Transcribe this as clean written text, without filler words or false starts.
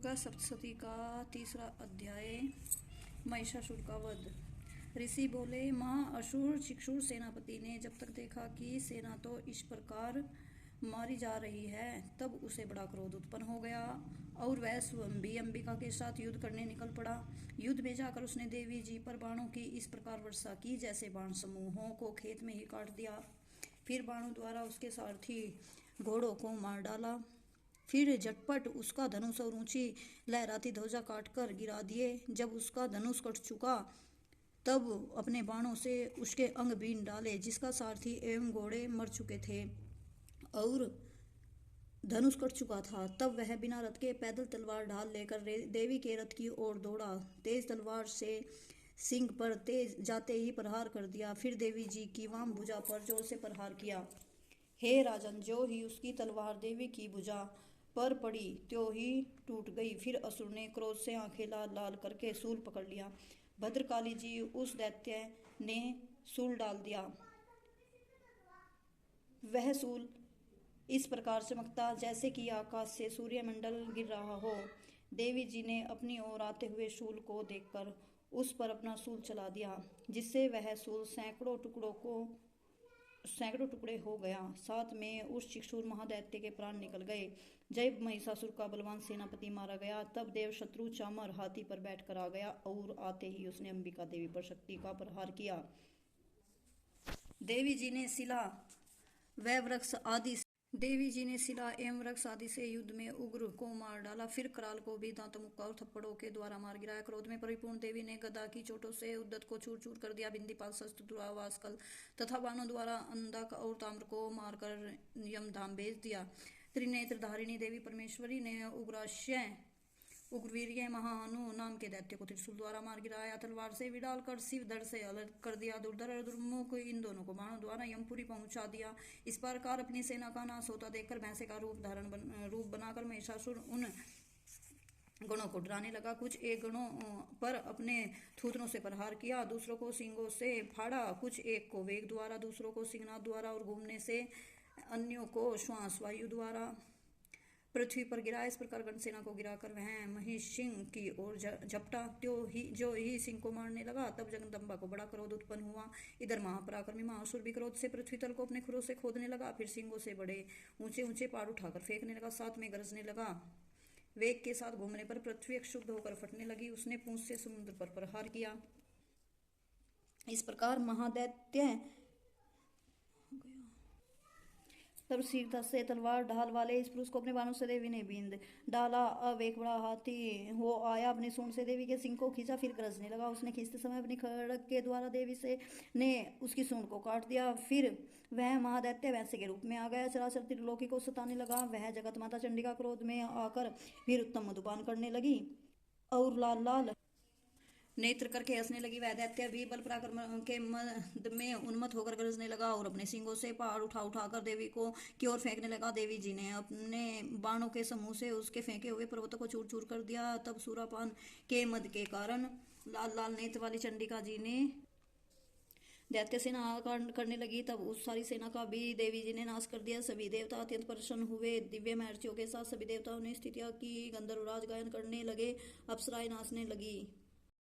दुर्गा सप्तशती का तीसरा अध्याय। महिषासुर का वध। ऋषि बोले, माँ असुर चिक्षुर सेनापति ने जब तक देखा कि सेना तो इस प्रकार मारी जा रही है, तब उसे बड़ा क्रोध उत्पन्न हो गया और वह स्वयं भी अंबिका के साथ युद्ध करने निकल पड़ा। युद्ध में जाकर उसने देवी जी पर बाणों की इस प्रकार वर्षा की जैसे बाण समूहों को खेत में ही काट दिया। फिर बाणों द्वारा उसके सारथी घोड़ों को मार डाला। फिर झटपट उसका धनुष और ऊंची लहराती ध्वजा काटकर गिरा दिए। जब उसका धनुष कट चुका तब अपने बाणों से उसके अंग बीन डाले, जिसका सारथी एवं घोड़े मर चुके थे और धनुष कट चुका था। तब वह बिना रथ के पैदल तलवार ढाल लेकर देवी के रथ की ओर दौड़ा। तेज तलवार से सिंह पर तेज जाते ही प्रहार कर दिया। फिर देवी जी की वाम भुजा पर जोर से प्रहार किया। हे राजन, जो ही उसकी तलवार देवी की भुजा पर पड़ी त्यों ही टूट गई। फिर असुर ने क्रोध से आंखें लाल लाल करके शूल पकड़ लिया। भद्रकाली जी उस दैत्य ने शूल डाल दिया। वह शूल इस प्रकार चमकता जैसे कि आकाश से सूर्यमंडल गिर रहा हो। देवी जी ने अपनी ओर आते हुए शूल को देखकर उस पर अपना शूल चला दिया, जिससे वह शूल सैकड़ों टुकड़े हो गया। साथ में उस चिक्षुर महादैत्य के प्राण निकल गए। जब महिषासुर का बलवान सेनापति मारा गया, तब देव शत्रु चामर हाथी पर बैठकर आ गया और आते ही उसने अंबिका देवी पर शक्ति का प्रहार किया। देवी जी ने शिला एवं वृक्ष आदि से युद्ध में उग्र को मार डाला। फिर कराल को भी दांत मुक्का और थप्पड़ों के द्वारा मार गिराया। क्रोध में परिपूर्ण देवी ने गदा की चोटों से उद्दत को चूर चूर कर दिया। बिंदीपाल, शस्त्र, दुर्वास्कल तथा बाणों द्वारा अंधक और ताम्र को मारकर यमधाम भेज दिया। त्रिनेत्र धारिणी देवी परमेश्वरी ने उग्रवीर्य महाहनु नाम के दैत्य को त्रिशूल द्वारा मार गिराया। तलवार से भी डालकर शिव धड़ से अलग कर दिया। दुर्धर और दुर्मुख इन दोनों को बाणों द्वारा यमपुरी पहुंचा दिया। इस प्रकार अपनी सेना का नाश होता देखकर भैंसे का रूप बनाकर महिषासुर उन गणों को डराने लगा। कुछ एक गणों पर अपने थूथनों से प्रहार किया, दूसरों को सींगों से फाड़ा। कुछ एक को वेग द्वारा, दूसरों को सिंहनाद द्वारा और घूमने से अन्यों को श्वास वायु द्वारा पृथ्वी पर गिरा। इस प्रकार गणसेना को गिराकर वह महिष सिंह की ओर झपटा। जो ही सिंह को मारने लगा, तब जगदम्बा को बड़ा क्रोध उत्पन्न हुआ। इधर महापराक्रमी महासुर भी क्रोध से पृथ्वी तल को अपने खुरों से खोदने लगा। फिर सिंगों से बड़े ऊंचे ऊंचे पहाड़ उठाकर फेंकने लगा, साथ में गरजने लगा। वेग के साथ घूमने पर पृथ्वी क्षुब्ध होकर फटने लगी। उसने पूंछ से समुद्र पर प्रहार किया। इस प्रकार महादैत्य तब शीघ्रता से तलवार ढाल वाले इस पुरुष को अपने बाणों से देवी ने बींद डाला। अब एक बड़ा हाथी हो आया, अपनी सूंड से देवी के सिंह को खींचा, फिर गरजने लगा। उसने खींचते समय अपनी खड़ग के द्वारा देवी से ने उसकी सूंड को काट दिया। फिर वह महादैत्य वैसे के रूप में आ गया, चराचर त्रिलोकी को सताने लगा। वह जगत माता चंडिका क्रोध में आकर फिर उत्तम मधुपान करने लगी और लाल लाल नेत्र करके हंसने लगी। वह दैत्य भी बल पराक्रम के मद में उन्मत्त होकर गरजने लगा और अपने सींगों से पहाड़ उठाकर देवी को की ओर फेंकने लगा। देवी जी ने अपने बाणों के समूह से उसके फेंके हुए पर्वतों को चूर चूर कर दिया। तब सूरापान के मद के कारण लाल लाल नेत्र वाली चंडिका जी ने दैत्य सेना करने लगी। तब उस सारी सेना का भी देवी जी ने नाश कर दिया। सभी देवता अत्यंत प्रसन्न हुए। दिव्य महर्षियों के साथ सभी देवताओं ने स्तुतियां की। गंधर्वराज गायन करने लगे, अप्सराएं नाचने लगी।